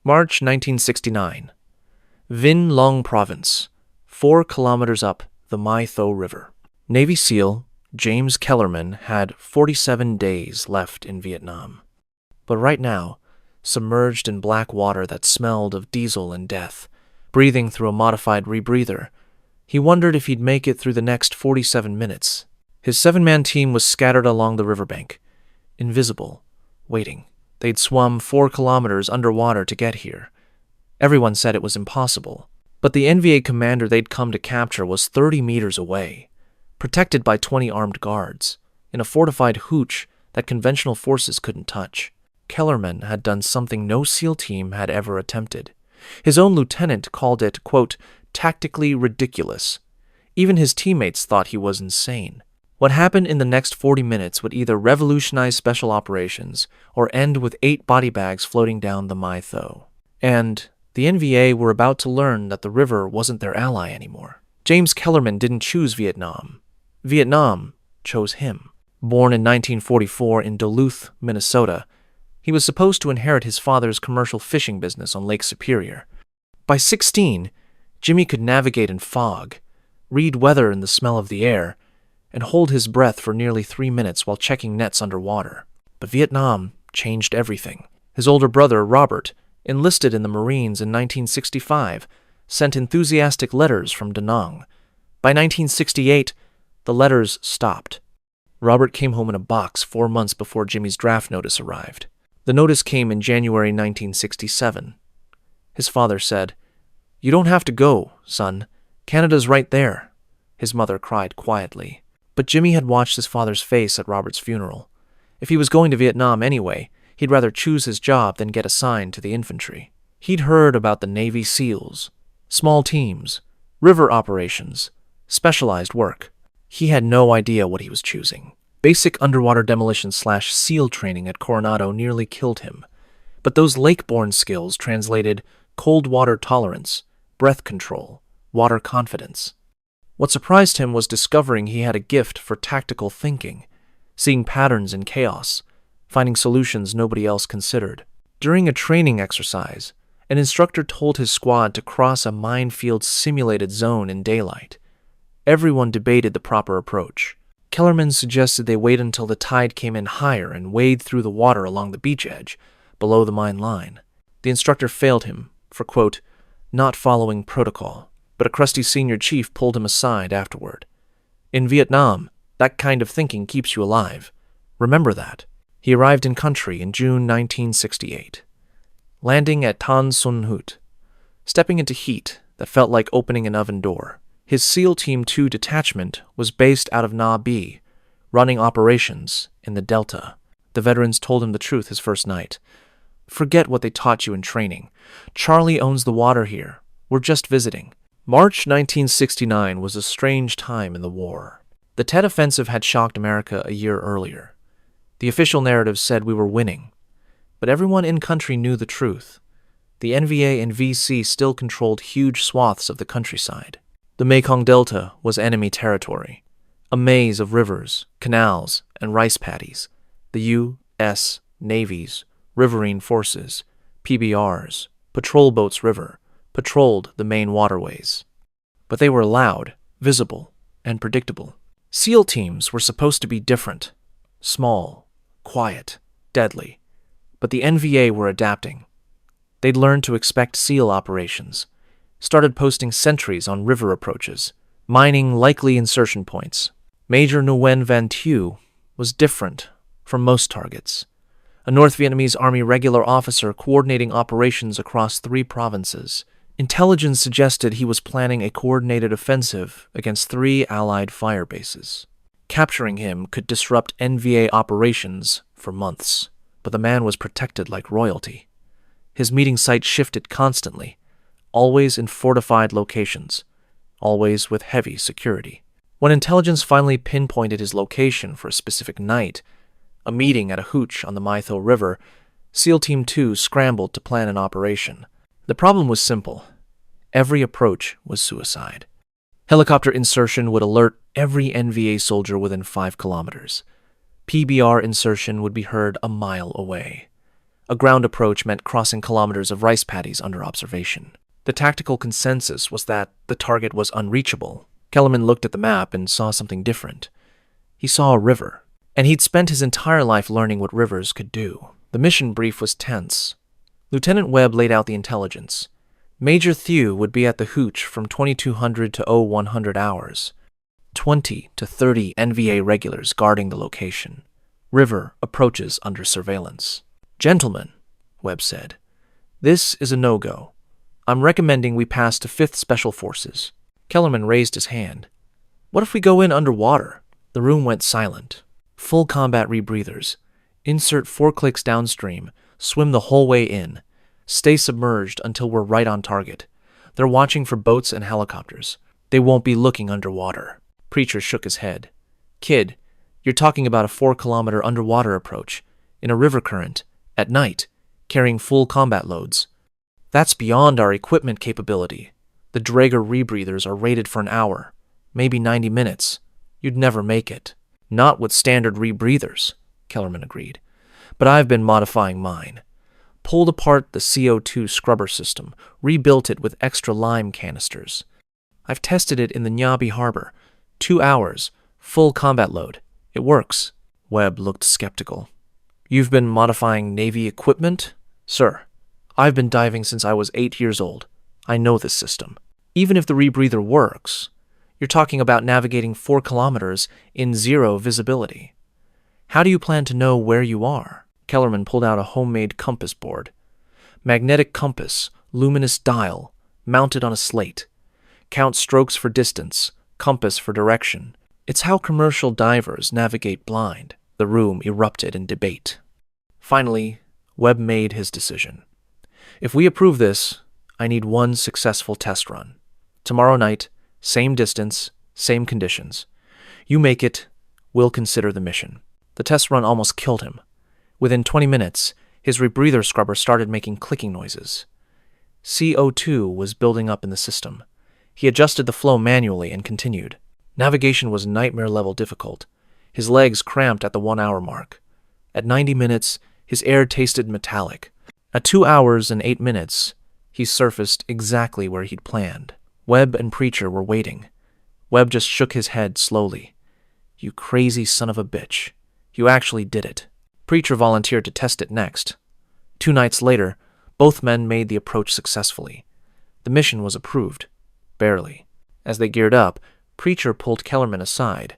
March 1969. Vinh Long Province, 4 kilometers up the Mai Tho River. Navy SEAL James Kellerman had 47 days left in Vietnam. But right now, submerged in black water that smelled of diesel and death, breathing through a modified rebreather, he wondered if he'd make it through the next 47 minutes. His 7-man team was scattered along the riverbank, invisible, waiting. They'd swum 4 kilometers underwater to get here. Everyone said it was impossible, but the NVA commander they'd come to capture was 30 meters away, protected by 20 armed guards, in a fortified hooch that conventional forces couldn't touch. Kellerman had done something no SEAL team had ever attempted. His own lieutenant called it, quote, tactically ridiculous. Even his teammates thought he was insane. What happened in the next 40 minutes would either revolutionize special operations or end with 8 body bags floating down the Mai Tho. And the NVA were about to learn that the river wasn't their ally anymore. James Kellerman didn't choose Vietnam. Vietnam chose him. Born in 1944 in Duluth, Minnesota, he was supposed to inherit his father's commercial fishing business on Lake Superior. By 16, Jimmy could navigate in fog, read weather in the smell of the air, and hold his breath for nearly 3 minutes while checking nets underwater. But Vietnam changed everything. His older brother, Robert, enlisted in the Marines in 1965, sent enthusiastic letters from Da Nang. By 1968, the letters stopped. Robert came home in a box 4 months before Jimmy's draft notice arrived. The notice came in January 1967. His father said, "You don't have to go, son. Canada's right there." His mother cried quietly. But Jimmy had watched his father's face at Robert's funeral. If he was going to Vietnam anyway, he'd rather choose his job than get assigned to the infantry. He'd heard about the Navy SEALs, small teams, river operations, specialized work. He had no idea what he was choosing. Basic underwater demolition/SEAL training at Coronado nearly killed him. But those lake-borne skills translated cold water tolerance, breath control, water confidence. What surprised him was discovering he had a gift for tactical thinking, seeing patterns in chaos, finding solutions nobody else considered. During a training exercise, an instructor told his squad to cross a minefield simulated zone in daylight. Everyone debated the proper approach. Kellerman suggested they wait until the tide came in higher and wade through the water along the beach edge, below the mine line. The instructor failed him for, quote, not following protocol, but a crusty senior chief pulled him aside afterward. In Vietnam, that kind of thinking keeps you alive. Remember that. He arrived in country in June 1968, landing at Tan Son Nhut, stepping into heat that felt like opening an oven door. His SEAL Team 2 detachment was based out of Na Bi, running operations in the Delta. The veterans told him the truth his first night. "Forget what they taught you in training. Charlie owns the water here. We're just visiting." March 1969 was a strange time in the war. The Tet Offensive had shocked America a year earlier. The official narrative said we were winning, but everyone in country knew the truth. The NVA and VC still controlled huge swaths of the countryside. The Mekong Delta was enemy territory, a maze of rivers, canals, and rice paddies. The U.S. Navy's riverine forces, PBRs, patrol boats patrolled the main waterways. But they were loud, visible, and predictable. SEAL teams were supposed to be different, small, quiet, deadly. But the NVA were adapting. They'd learned to expect SEAL operations, started posting sentries on river approaches, mining likely insertion points. Major Nguyen Van Thieu was different from most targets. A North Vietnamese Army regular officer coordinating operations across 3 provinces. Intelligence suggested he was planning a coordinated offensive against 3 Allied fire bases. Capturing him could disrupt NVA operations for months, but the man was protected like royalty. His meeting site shifted constantly, always in fortified locations, always with heavy security. When intelligence finally pinpointed his location for a specific night, a meeting at a hooch on the Mai Tho River, SEAL Team 2 scrambled to plan an operation. The problem was simple. Every approach was suicide. Helicopter insertion would alert every NVA soldier within 5 kilometers. PBR insertion would be heard a mile away. A ground approach meant crossing kilometers of rice paddies under observation. The tactical consensus was that the target was unreachable. Kellerman looked at the map and saw something different. He saw a river, and he'd spent his entire life learning what rivers could do. The mission brief was tense. Lieutenant Webb laid out the intelligence. Major Thew would be at the hooch from 2200 to 0100 hours. 20 to 30 NVA regulars guarding the location. River approaches under surveillance. Gentlemen, Webb said, this is a no-go. I'm recommending we pass to 5th Special Forces. Kellerman raised his hand. What if we go in underwater? The room went silent. Full combat rebreathers. Insert 4 clicks downstream. Swim the whole way in. Stay submerged until we're right on target. They're watching for boats and helicopters. They won't be looking underwater. Preacher shook his head. Kid, you're talking about a 4-kilometer underwater approach, in a river current, at night, carrying full combat loads. That's beyond our equipment capability. The Draeger rebreathers are rated for an hour, maybe 90 minutes. You'd never make it. Not with standard rebreathers, Kellerman agreed. But I've been modifying mine. Pulled apart the CO2 scrubber system, rebuilt it with extra lime canisters. I've tested it in the Nyabi Harbor. 2 hours, full combat load. It works. Webb looked skeptical. You've been modifying Navy equipment? Sir, I've been diving since I was 8 years old. I know this system. Even if the rebreather works, you're talking about navigating 4 kilometers in 0 visibility. How do you plan to know where you are? Kellerman pulled out a homemade compass board. Magnetic compass, luminous dial, mounted on a slate. Count strokes for distance, compass for direction. It's how commercial divers navigate blind. The room erupted in debate. Finally, Webb made his decision. If we approve this, I need 1 successful test run. Tomorrow night, same distance, same conditions. You make it, we'll consider the mission. The test run almost killed him. Within 20 minutes, his rebreather scrubber started making clicking noises. CO2 was building up in the system. He adjusted the flow manually and continued. Navigation was nightmare-level difficult. His legs cramped at the 1-hour mark. At 90 minutes, his air tasted metallic. At 2 hours and 8 minutes, he surfaced exactly where he'd planned. Webb and Preacher were waiting. Webb just shook his head slowly. You crazy son of a bitch. You actually did it. Preacher volunteered to test it next. 2 nights later, both men made the approach successfully. The mission was approved. Barely. As they geared up, Preacher pulled Kellerman aside.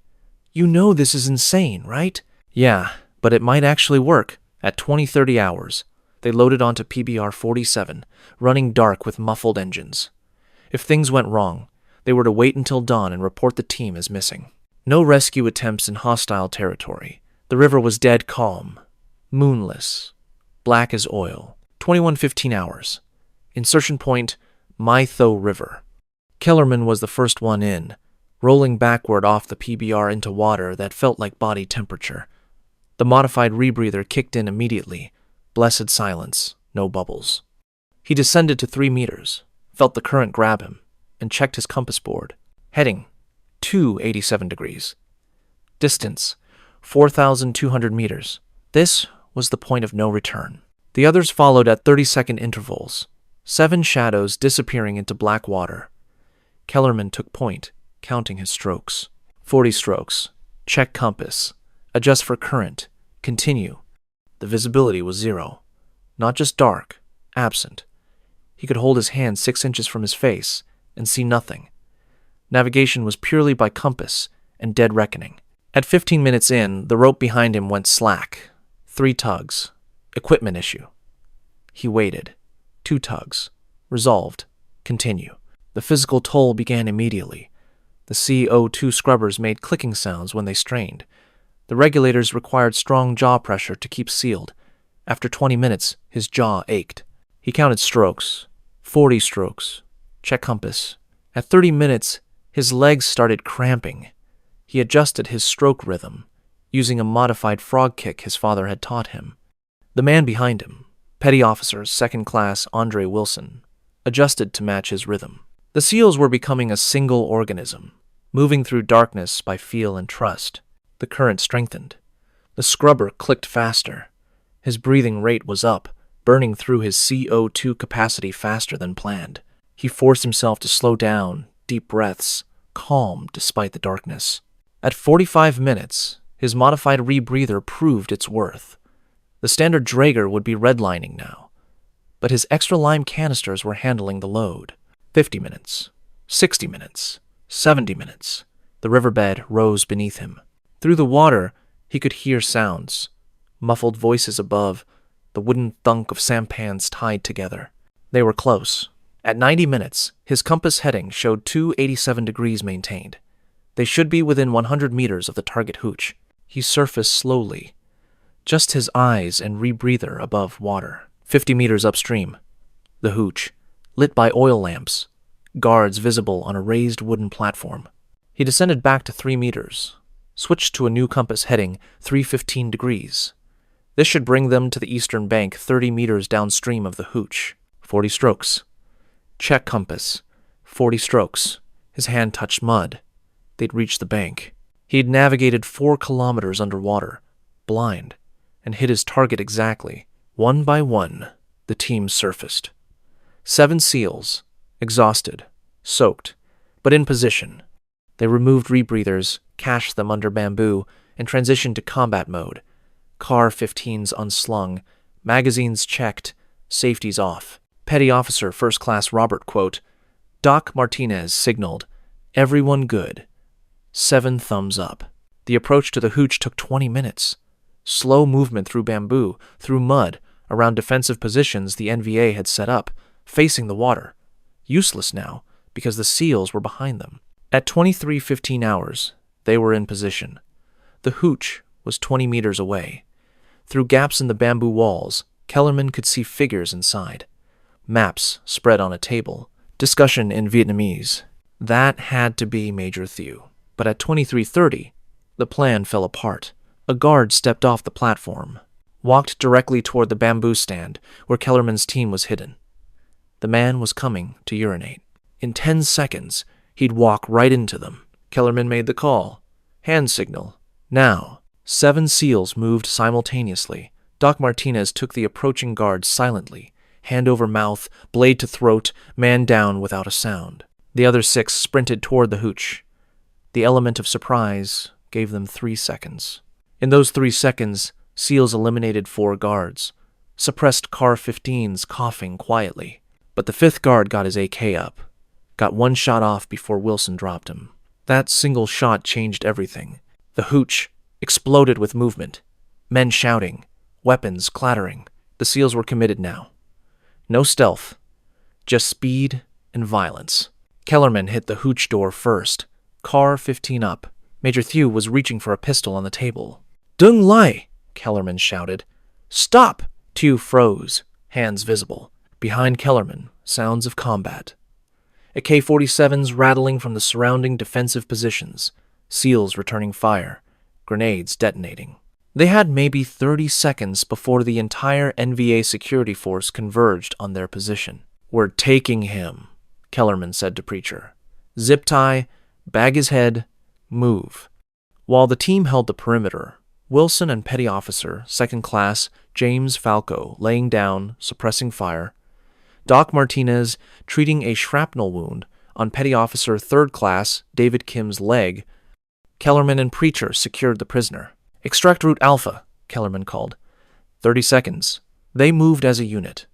You know this is insane, right? Yeah, but it might actually work. At 20-30 hours, they loaded onto PBR-47, running dark with muffled engines. If things went wrong, they were to wait until dawn and report the team as missing. No rescue attempts in hostile territory. The river was dead calm, moonless, black as oil. 21:15 hours. Insertion point, My Tho River. Kellerman was the first one in, rolling backward off the PBR into water that felt like body temperature. The modified rebreather kicked in immediately. Blessed silence, no bubbles. He descended to 3 meters, felt the current grab him, and checked his compass board. Heading, 287 degrees. Distance, 4,200 meters. This was the point of no return. The others followed at 30-second intervals, 7 shadows disappearing into black water. Kellerman took point, counting his strokes. 40 strokes. Check compass. Adjust for current. Continue. The visibility was 0. Not just dark, absent. He could hold his hand 6 inches from his face and see nothing. Navigation was purely by compass and dead reckoning. At 15 minutes in, the rope behind him went slack. 3 tugs. Equipment issue. He waited. 2 tugs. Resolved. Continue. The physical toll began immediately. The CO2 scrubbers made clicking sounds when they strained. The regulators required strong jaw pressure to keep sealed. After 20 minutes, his jaw ached. He counted strokes. 40 strokes. Check compass. At 30 minutes, his legs started cramping. He adjusted his stroke rhythm, using a modified frog kick his father had taught him. The man behind him, Petty Officer 2nd Class Andre Wilson, adjusted to match his rhythm. The SEALs were becoming a single organism, moving through darkness by feel and trust. The current strengthened. The scrubber clicked faster. His breathing rate was up, burning through his CO2 capacity faster than planned. He forced himself to slow down, deep breaths, calm despite the darkness. At 45 minutes, his modified rebreather proved its worth. The standard Draeger would be redlining now, but his extra lime canisters were handling the load. 50 minutes, 60 minutes, 70 minutes. The riverbed rose beneath him. Through the water, he could hear sounds, muffled voices above, the wooden thunk of sampans tied together. They were close. At 90 minutes, his compass heading showed 287 degrees maintained. They should be within 100 meters of the target hooch. He surfaced slowly, just his eyes and rebreather above water. 50 meters upstream, the hooch, lit by oil lamps, guards visible on a raised wooden platform. He descended back to 3 meters, switched to a new compass heading 315 degrees. This should bring them to the eastern bank 30 meters downstream of the hooch. 40 strokes. Check compass. 40 strokes. His hand touched mud. They'd reached the bank. He'd navigated 4 kilometers underwater, blind, and hit his target exactly. One by one, the team surfaced. 7 SEALs, exhausted, soaked, but in position. They removed rebreathers, cached them under bamboo, and transitioned to combat mode. Car 15s unslung, magazines checked, safeties off. Petty Officer First Class Robert, quote, Doc Martinez signaled, everyone good. 7 thumbs up. The approach to the hooch took 20 minutes. Slow movement through bamboo, through mud, around defensive positions the NVA had set up, facing the water. Useless now, because the SEALs were behind them. At 23:15 hours, they were in position. The hooch was 20 meters away. Through gaps in the bamboo walls, Kellerman could see figures inside. Maps spread on a table. Discussion in Vietnamese. That had to be Major Thew. But at 23:30, the plan fell apart. A guard stepped off the platform, walked directly toward the bamboo stand where Kellerman's team was hidden. The man was coming to urinate. In 10 seconds, he'd walk right into them. Kellerman made the call. Hand signal. Now. 7 SEALs moved simultaneously. Doc Martinez took the approaching guard silently, hand over mouth, blade to throat, man down without a sound. The other 6 sprinted toward the hooch. The element of surprise gave them 3 seconds. In those 3 seconds, SEALs eliminated 4 guards, suppressed Car 15s coughing quietly. But the 5th guard got his AK up, got 1 shot off before Wilson dropped him. That single shot changed everything. The hooch exploded with movement, men shouting, weapons clattering. The SEALs were committed now. No stealth, just speed and violence. Kellerman hit the hooch door first, Car 15 up. Major Thew was reaching for a pistol on the table. Dung Lai, Kellerman shouted. Stop! Thew froze, hands visible. Behind Kellerman, sounds of combat. AK-47s rattling from the surrounding defensive positions, SEALs returning fire, grenades detonating. They had maybe 30 seconds before the entire NVA security force converged on their position. We're taking him, Kellerman said to Preacher. Zip tie, bag his head, move. While the team held the perimeter, Wilson and Petty Officer, 2nd Class James Falco laying down, suppressing fire, Doc Martinez treating a shrapnel wound on Petty Officer 3rd Class David Kim's leg. Kellerman and Preacher secured the prisoner. Extract route Alpha, Kellerman called. 30 seconds. They moved as a unit.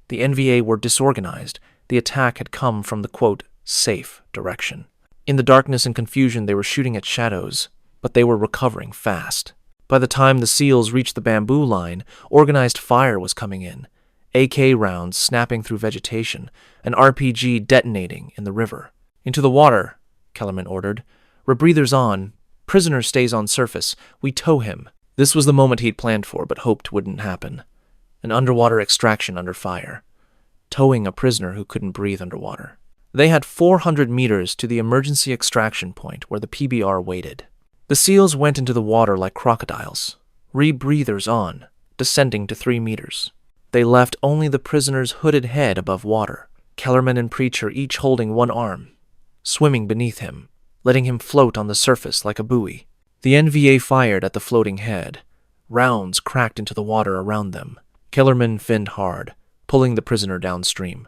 The NVA were disorganized. The attack had come from the, quote, safe direction. In the darkness and confusion, they were shooting at shadows, but they were recovering fast. By the time the SEALs reached the bamboo line, organized fire was coming in. AK rounds snapping through vegetation, an RPG detonating in the river. Into the water, Kellerman ordered. Rebreathers on. Prisoner stays on surface. We tow him. This was the moment he'd planned for, but hoped wouldn't happen. An underwater extraction under fire. Towing a prisoner who couldn't breathe underwater. They had 400 meters to the emergency extraction point where the PBR waited. The SEALs went into the water like crocodiles. Rebreathers on, descending to 3 meters. They left only the prisoner's hooded head above water. Kellerman and Preacher each holding 1 arm, swimming beneath him, letting him float on the surface like a buoy. The NVA fired at the floating head. Rounds cracked into the water around them. Kellerman finned hard, pulling the prisoner downstream.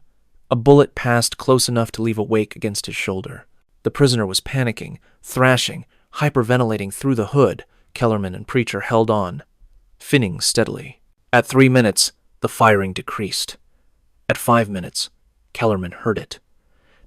A bullet passed close enough to leave a wake against his shoulder. The prisoner was panicking, thrashing, hyperventilating through the hood. Kellerman and Preacher held on, finning steadily. At 3 minutes, the firing decreased. At 5 minutes, Kellerman heard it.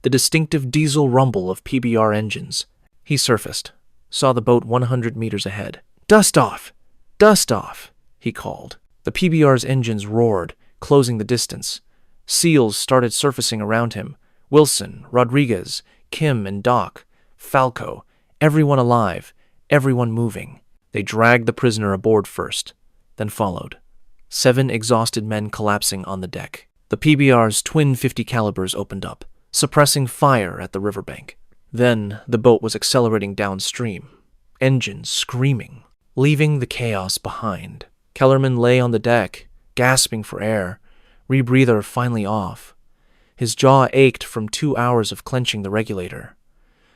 The distinctive diesel rumble of PBR engines. He surfaced, saw the boat 100 meters ahead. "Dust off! Dust off!" he called. The PBR's engines roared, closing the distance. SEALs started surfacing around him. Wilson, Rodriguez, Kim and Doc, Falco, everyone alive, everyone moving. They dragged the prisoner aboard first, then followed. 7 exhausted men collapsing on the deck. The PBR's twin .50 calibers opened up, suppressing fire at the riverbank. Then the boat was accelerating downstream, engines screaming, leaving the chaos behind. Kellerman lay on the deck, gasping for air, rebreather finally off. His jaw ached from 2 hours of clenching the regulator.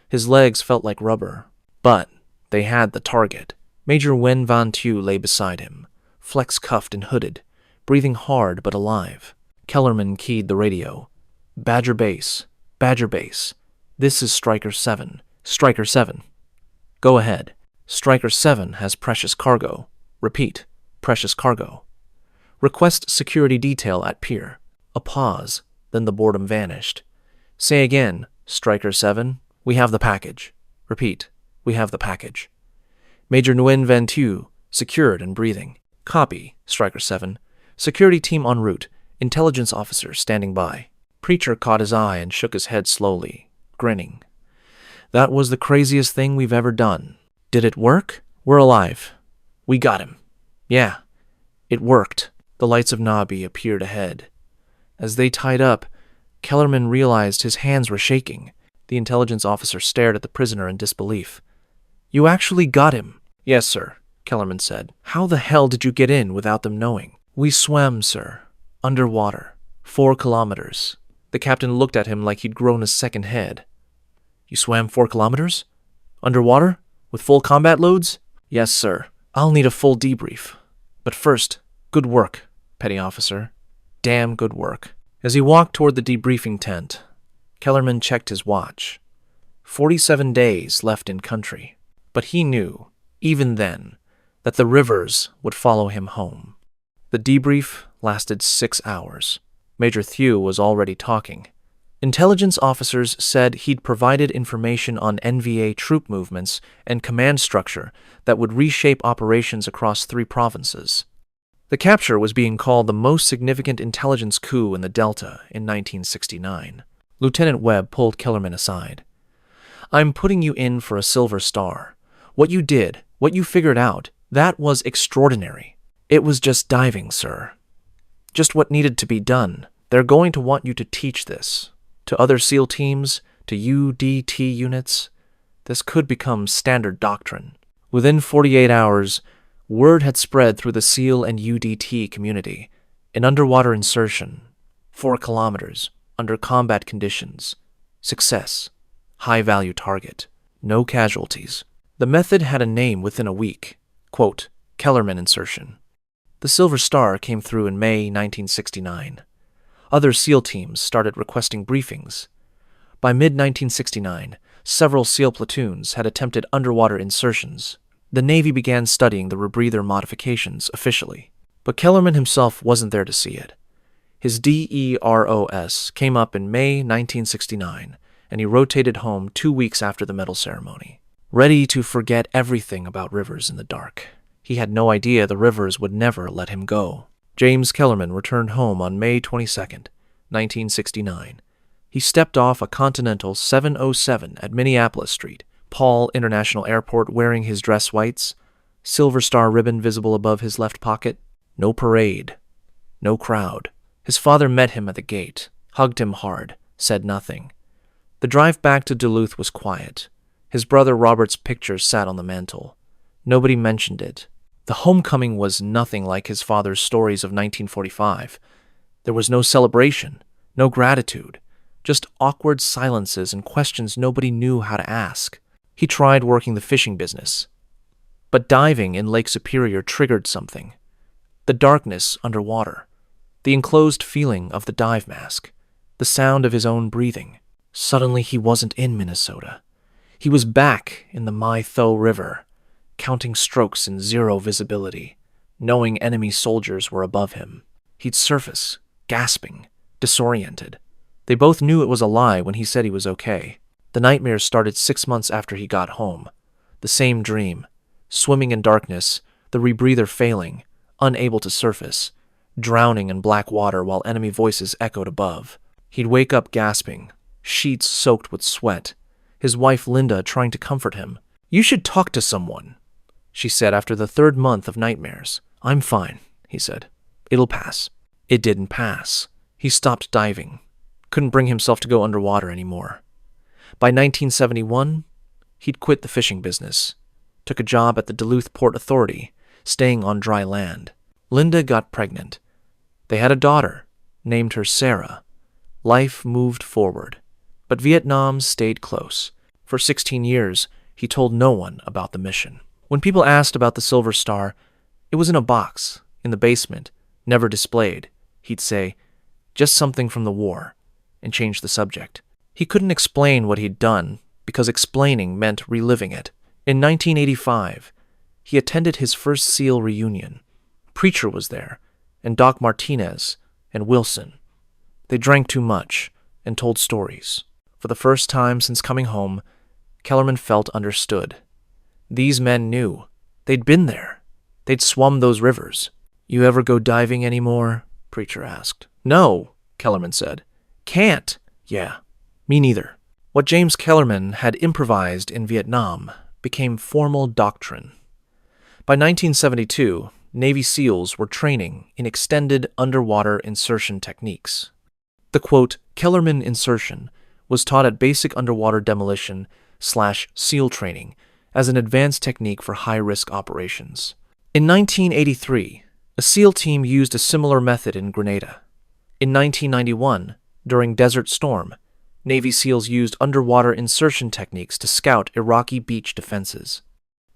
His legs felt like rubber, but they had the target. Major Nguyen Van Tu lay beside him, flex-cuffed and hooded, breathing hard but alive. Kellerman keyed the radio. Badger Base, Badger Base. This is Striker 7. Striker 7. Go ahead. Striker 7 has precious cargo. Repeat, precious cargo. Request security detail at pier. A pause, then the boredom vanished. Say again, Striker 7. We have the package. Repeat, we have the package. Major Nguyen Van Tu, secured and breathing. Copy, Striker 7. Security team en route. Intelligence officer standing by. Preacher caught his eye and shook his head slowly, grinning. That was the craziest thing we've ever done. Did it work? We're alive. We got him. Yeah, it worked. The lights of Nabi appeared ahead. As they tied up, Kellerman realized his hands were shaking. The intelligence officer stared at the prisoner in disbelief. You actually got him? Yes, sir, Kellerman said. How the hell did you get in without them knowing? We swam, sir. Underwater. 4 kilometers. The captain looked at him like he'd grown a second head. You swam 4 kilometers? Underwater? With full combat loads? Yes, sir. I'll need a full debrief. But first, good work, petty officer. Damn good work. As he walked toward the debriefing tent, Kellerman checked his watch. 47 days left in country. But he knew, even then, that the rivers would follow him home. The debrief lasted 6 hours. Major Thew was already talking. Intelligence officers said he'd provided information on NVA troop movements and command structure that would reshape operations across 3 provinces. The capture was being called the most significant intelligence coup in the Delta in 1969. Lieutenant Webb pulled Kellerman aside. I'm putting you in for a Silver Star. What you did, what you figured out, that was extraordinary. It was just diving, sir. Just what needed to be done. They're going to want you to teach this. To other SEAL teams, to UDT units. This could become standard doctrine. Within 48 hours, word had spread through the SEAL and UDT community. An underwater insertion. 4 kilometers. Under combat conditions. Success. High-value target. No casualties. The method had a name within a week. Quote, Kellerman Insertion. The Silver Star came through in May 1969. Other SEAL teams started requesting briefings. By mid-1969, several SEAL platoons had attempted underwater insertions. The Navy began studying the rebreather modifications officially. But Kellerman himself wasn't there to see it. His DEROS came up in May 1969, and he rotated home 2 weeks after the medal ceremony. Ready to forget everything about Rivers in the dark. He had no idea the Rivers would never let him go. James Kellerman returned home on May 22, 1969. He stepped off a Continental 707 at Minneapolis Street, Paul International Airport, wearing his dress whites, Silver Star ribbon visible above his left pocket. No parade. No crowd. His father met him at the gate, hugged him hard, said nothing. The drive back to Duluth was quiet. His brother Robert's picture sat on the mantel. Nobody mentioned it. The homecoming was nothing like his father's stories of 1945. There was no celebration, no gratitude, just awkward silences and questions nobody knew how to ask. He tried working the fishing business. But diving in Lake Superior triggered something. The darkness underwater, the enclosed feeling of the dive mask, the sound of his own breathing. Suddenly he wasn't in Minnesota. He was back in the My Tho River, counting strokes in zero visibility, knowing enemy soldiers were above him. He'd surface, gasping, disoriented. They both knew it was a lie when he said he was okay. The nightmares started 6 months after he got home. The same dream, swimming in darkness, the rebreather failing, unable to surface, drowning in black water while enemy voices echoed above. He'd wake up gasping, sheets soaked with sweat, his wife Linda trying to comfort him. "You should talk to someone," she said after the 3rd month of nightmares. "I'm fine," he said. "It'll pass." It didn't pass. He stopped diving, couldn't bring himself to go underwater anymore. By 1971, he'd quit the fishing business, took a job at the Duluth Port Authority, staying on dry land. Linda got pregnant. They had a daughter, named her Sarah. Life moved forward, but Vietnam stayed close. For 16 years, he told no one about the mission. When people asked about the Silver Star, it was in a box, in the basement, never displayed. He'd say, "Just something from the war," and change the subject. He couldn't explain what he'd done, because explaining meant reliving it. In 1985, he attended his first SEAL reunion. Preacher was there, and Doc Martinez, and Wilson. They drank too much and told stories. For the first time since coming home, Kellerman felt understood. These men knew. They'd been there. They'd swum those rivers. "You ever go diving anymore?" Preacher asked. "No," Kellerman said. "Can't." "Yeah, me neither." What James Kellerman had improvised in Vietnam became formal doctrine. By 1972, Navy SEALs were training in extended underwater insertion techniques. The quote, Kellerman insertion was taught at basic underwater demolition/SEAL training as an advanced technique for high-risk operations. In 1983, a SEAL team used a similar method in Grenada. In 1991, during Desert Storm, Navy SEALs used underwater insertion techniques to scout Iraqi beach defenses.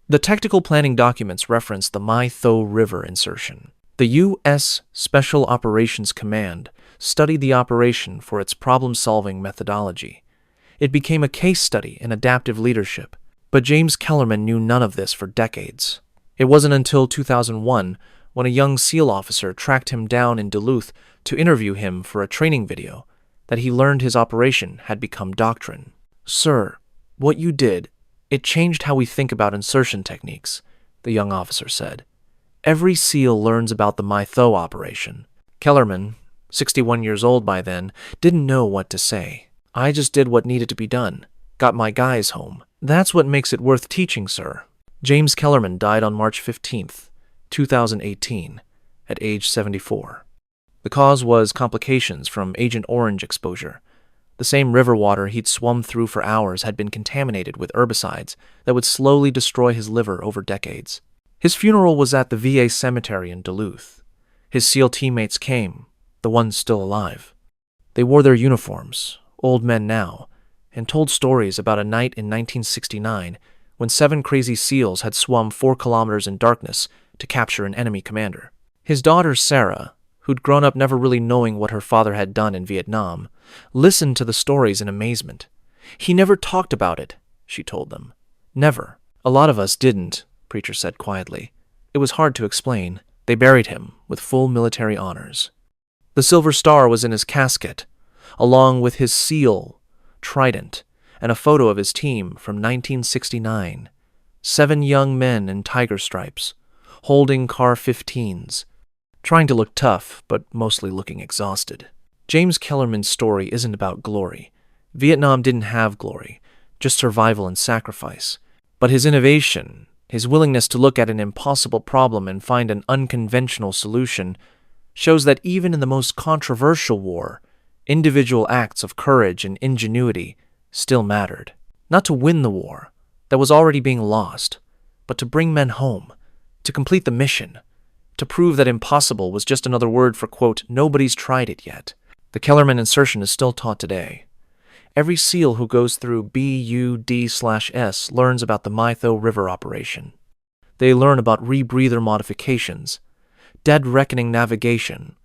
The technical planning documents reference the My Tho River insertion. The U.S. Special Operations Command studied the operation for its problem-solving methodology. It became a case study in adaptive leadership, but James Kellerman knew none of this for decades. It wasn't until 2001 when a young SEAL officer tracked him down in Duluth to interview him for a training video that he learned his operation had become doctrine. "Sir, what you did, it changed how we think about insertion techniques," the young officer said. "Every SEAL learns about the My Tho operation." Kellerman, 61 years old by then, didn't know what to say. "I just did what needed to be done. Got my guys home. That's what makes it worth teaching, sir." James Kellerman died on March 15th, 2018, at age 74. The cause was complications from Agent Orange exposure. The same river water he'd swum through for hours had been contaminated with herbicides that would slowly destroy his liver over decades. His funeral was at the VA cemetery in Duluth. His SEAL teammates came, the ones still alive. They wore their uniforms, old men now, and told stories about a night in 1969 when 7 crazy SEALs had swum 4 kilometers in darkness to capture an enemy commander. His daughter Sarah, who'd grown up never really knowing what her father had done in Vietnam, listened to the stories in amazement. "He never talked about it," she told them. "Never. A lot of us didn't," Preacher said quietly. "It was hard to explain. They buried him with full military honors." The Silver Star was in his casket, along with his SEAL trident and a photo of his team from 1969. 7 young men in tiger stripes, holding CAR-15s, trying to look tough, but mostly looking exhausted. James Kellerman's story isn't about glory. Vietnam didn't have glory, just survival and sacrifice. But his innovation, his willingness to look at an impossible problem and find an unconventional solution, shows that even in the most controversial war, individual acts of courage and ingenuity still mattered. Not to win the war that was already being lost, but to bring men home, to complete the mission, to prove that impossible was just another word for, quote, nobody's tried it yet. The Kellerman insertion is still taught today. Every SEAL who goes through BUD/S learns about the My Tho River operation. They learn about rebreather modifications, dead reckoning navigation,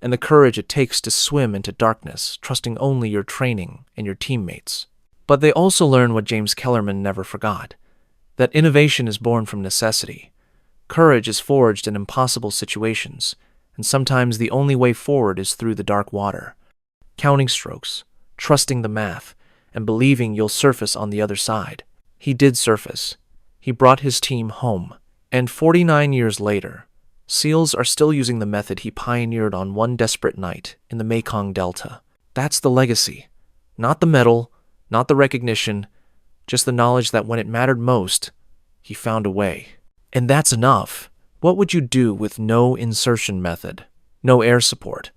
and the courage it takes to swim into darkness, trusting only your training and your teammates. But they also learn what James Kellerman never forgot, that innovation is born from necessity. Courage is forged in impossible situations, and sometimes the only way forward is through the dark water. Counting strokes, trusting the math, and believing you'll surface on the other side. He did surface. He brought his team home. And 49 years later, SEALs are still using the method he pioneered on one desperate night in the Mekong Delta. That's the legacy. Not the medal, not the recognition, just the knowledge that when it mattered most, he found a way. And that's enough. What would you do with no insertion method, no air support,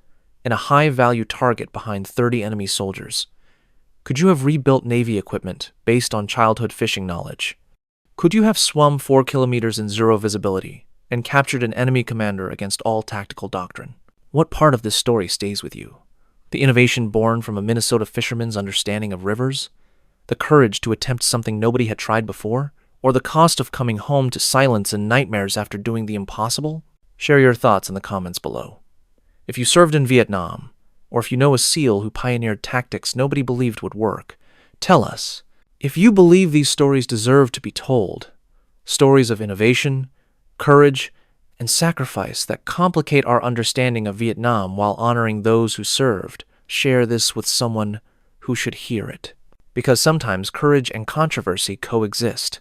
and a high-value target behind 30 enemy soldiers? Could you have rebuilt Navy equipment based on childhood fishing knowledge? Could you have swum 4 kilometers in zero visibility and captured an enemy commander against all tactical doctrine? What part of this story stays with you? The innovation born from a Minnesota fisherman's understanding of rivers? The courage to attempt something nobody had tried before? Or the cost of coming home to silence and nightmares after doing the impossible? Share your thoughts in the comments below. If you served in Vietnam, or if you know a SEAL who pioneered tactics nobody believed would work, tell us. If you believe these stories deserve to be told, stories of innovation, courage, and sacrifice that complicate our understanding of Vietnam while honoring those who served, share this with someone who should hear it. Because sometimes courage and controversy coexist.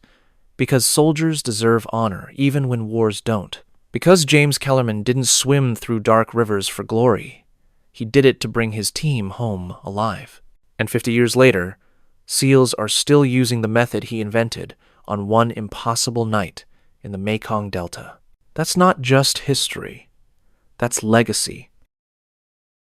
Because soldiers deserve honor even when wars don't. Because James Kellerman didn't swim through dark rivers for glory. He did it to bring his team home alive. And 50 years later, SEALs are still using the method he invented on one impossible night in the Mekong Delta. That's not just history. That's legacy.